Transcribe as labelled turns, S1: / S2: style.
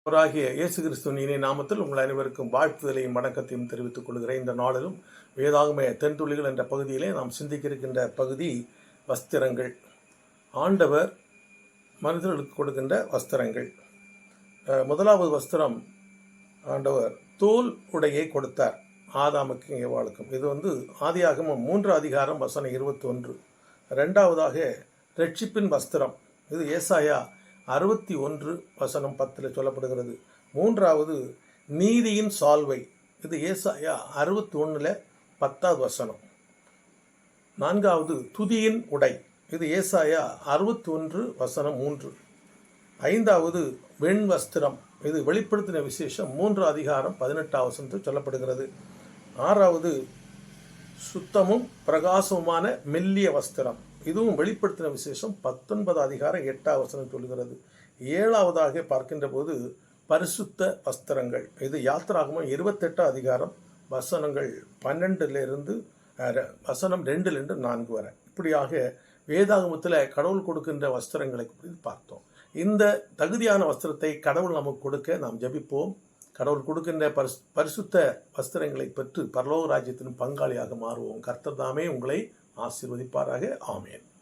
S1: அவராகிய இயேசு கிறிஸ்துவின் இனிய நாமத்தில் உங்கள் அனைவருக்கும் வாழ்த்துதலையும் வணக்கத்தையும் தெரிவித்துக் கொள்கிறேன். இந்த நாளிலும் வேதாகம தென்துளிகள் என்ற பகுதியிலே நாம் சிந்திக்க இருக்கின்ற பகுதி வஸ்திரங்கள். ஆண்டவர் மனிதர்களுக்கு கொடுக்கின்ற வஸ்திரங்கள். முதலாவது வஸ்திரம், ஆண்டவர் தோல் உடையை கொடுத்தார் ஆதாமுக்கும் ஏவாளுக்கும். இது ஆதியாகமம் 3 அதிகாரம் வசனம் 21. இரண்டாவதாக ரட்சிப்பின் வஸ்திரம். இது ஏசாயா 61 வசனம் 10 சொல்லப்படுகிறது. மூன்றாவது நீதியின் சால்வை. இது ஏசாயா 61 10வது வசனம். நான்காவது துதியின் உடை. இது ஏசாயா 61 வசனம் 3. ஐந்தாவது வெண் வஸ்திரம். இது வெளிப்படுத்தின விசேஷம் 3 அதிகாரம் 18வது வசனத்தில் சொல்லப்படுகிறது. ஆறாவது சுத்தமும் பிரகாசமுமான மெல்லிய வஸ்திரம். இதுவும் வெளிப்படுத்தின விசேஷம் 19 அதிகாரம் 8வது வசனம் சொல்கிறது. ஏழாவதாக பார்க்கின்ற போது பரிசுத்த வஸ்திரங்கள். இது யாத்திராகமம் 28 அதிகாரம் வசனங்கள் 12 வசனம் 2 4 வரை. இப்படியாக வேதாகமத்தில் கடவுள் கொடுக்கின்ற வஸ்திரங்களை பார்த்தோம். இந்த தகுதியான வஸ்திரத்தை கடவுள் நமக்கு கொடுக்க நாம் ஜெபிப்போம். கடவுள் கொடுக்கின்ற பரிசுத்த வஸ்திரங்களை பெற்று பரலோக ராஜ்யத்தின் பங்காளியாக மாறுவோம். கர்த்தர் தாமே உங்களை ஆசீர்வதிப்பாராக. ஆமென்.